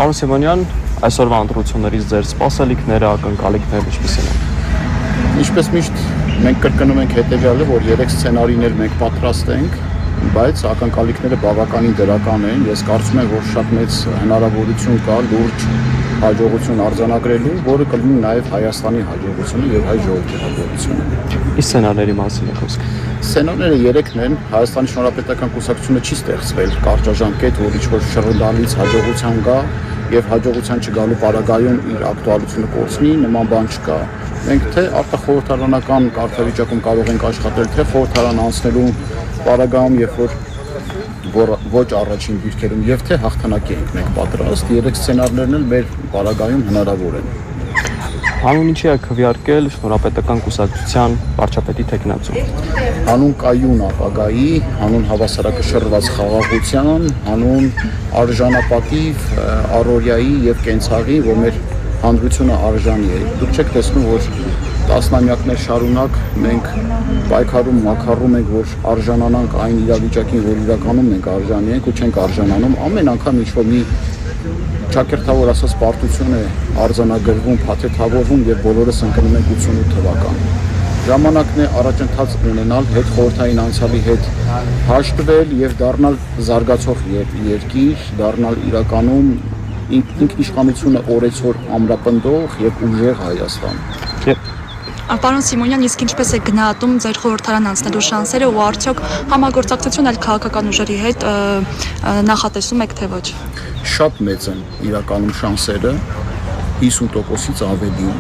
Պարոն Սիմոնյան, այսօրվա ընտրություններից ձեր սպասելիքները, ակնկալիքները ինչպիսին են։ Ինչպես միշտ մենք կրկնում ենք հետևյալը, որ 3 սցենարիներ մենք պատրաստ ենք, բայց ակնկալիքները բավականին դրական են։ Ես կարծում եմ, որ շատ մեծ հնարավորություն կա լուրջ հաջողություն արձանագրելու, որը կլինի նաև Հայաստանի հաջողությունը եւ հայ ժողովրդի հաջողությունը։ Իսկ սցենարների մասին է խոսքը։ Սցենարները 3-ն են։ Հայաստանի Հանրապետական կուսակցությունը չի ստեղծվել կարճաժամկետ, որ ինչ-որ շռնդալից հաջողության գա եւ հաջողության չգալու պարագայում իր ակտուալությունը կորցնի, նման բան չկա։ Մենք թե արտախորհրդարանական կարգավիճակում կարող ենք աշխատել, թե խորհրդարան անցնելու պարագայում, երբ որ ոչ առաջին դիրքերում եւ թե հաղթանակի ենք մենք պատրաստ, 3 սցենարներն էլ մեր պարագայում հնարավոր են։ Հանուն ինչի է քվեարկել Հանրապետական կուսակցության վարչապետի թեկնածու։ Հանուն կայուն ապագայի, հանուն հավասարակշռված խաղաղության, հանուն արժանապատիվ առօրյայի եւ կենցաղի, որ մեր հանրությունը արժանի է։ Դուք չեք տեսնում, որ տասնամյակներ շարունակ մենք պայքարում, մաքարում ենք, որ արժանանանք այն իրավիճակին, որ իրականում մենք արժանի ենք ու չենք արժանանում։ Ամեն անգամ ինչ-որ մի ճակերտավոր ասած պարտություն է արձանագրվում, փաթեթավորվում եւ բոլորս ընկնում ենք 88 թվական։ Ժամանակն է առաջընթաց ունենալ հետ խորհրդային անցյալի հետ հաշտվել եւ դառնալ զարգացող երկիր, դառնալ իրականում ինքնիշխանությունը օրեցօր ամրապնդող եւ ուժեղ Հայաստան։ Պարոն Սիմոնյան, իսկ ինչպես է գնահատում ձեր խորհրդարան անցնելու շանսերը ու արդյոք համագործակցություն այլ քաղաքական ուժերի հետ նախատեսում եք թե ոչ։ Շատ մեծ են իրականում շանսերը 50%-ից ավելի։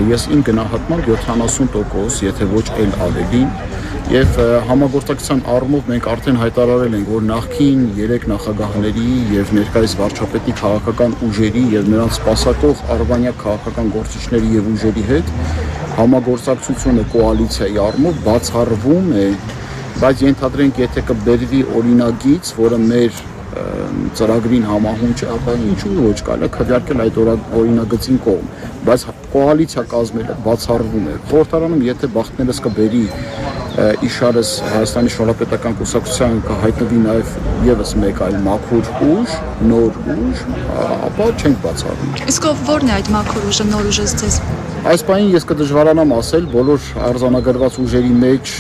Ես իմ գնահատմամբ 70%, եթե ոչ էլ ավելի, եւ համագործակցության առումով մենք արդեն հայտարարել ենք, որ նախկին 3 նախագահների եւ ներկայիս վարչապետի քաղաքական ուժերի եւ նրանց սպասարկող արբանյակ քաղաքական գործիչների եւ ուժերի հետ համագործակցությունը կոալիցիայի առումով բացառվում է, բայց ենթադրենք, եթե կբերվի օրինագիծ, որը մեր ծրագրին համահունչ է, ապա ինչու ոչ կարելի է քվեարկել այդ օրինագծին կողմ, բայց կոալիցիա կազմելը բացառվում է։ Խորհրդարանում եթե բախտներս կբերի իշարս Հայաստանի Հանրապետական կուսակցության կհայտնվի նաև եւս մեկ այլ մաքուր ուժ, նոր ուժ, ապա չենք բացառում։ Իսկ ո՞րն է այդ մաքուր ուժը, նոր ուժը ձեզ։ Այս պահին ես կդժվարանամ ասել, բոլոր արձանագրված ուժերի մեջ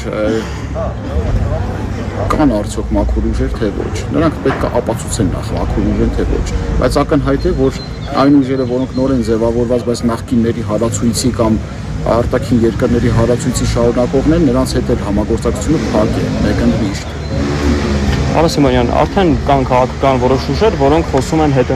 կան արդյոք մաքուր ուժեր, թե ոչ։ Նրանք պետք է ապացուցեն նախ մաքուր ուժեր, թե ոչ։ Բայց ակնհայտ է, որ այն ուժերը, որոնք նոր են ձևավորված, բայց նախկինների հարացույցի կամ արտաքին երկրների հարացույցի շարունակողներ, նրանց հետ էլ համագործակցությունը փակ է, մեկընդմիշտ։ Պարոն Սիմոնյան, արդեն կան քաղաքական որոշ ուժեր, որոնք խոսում են հետ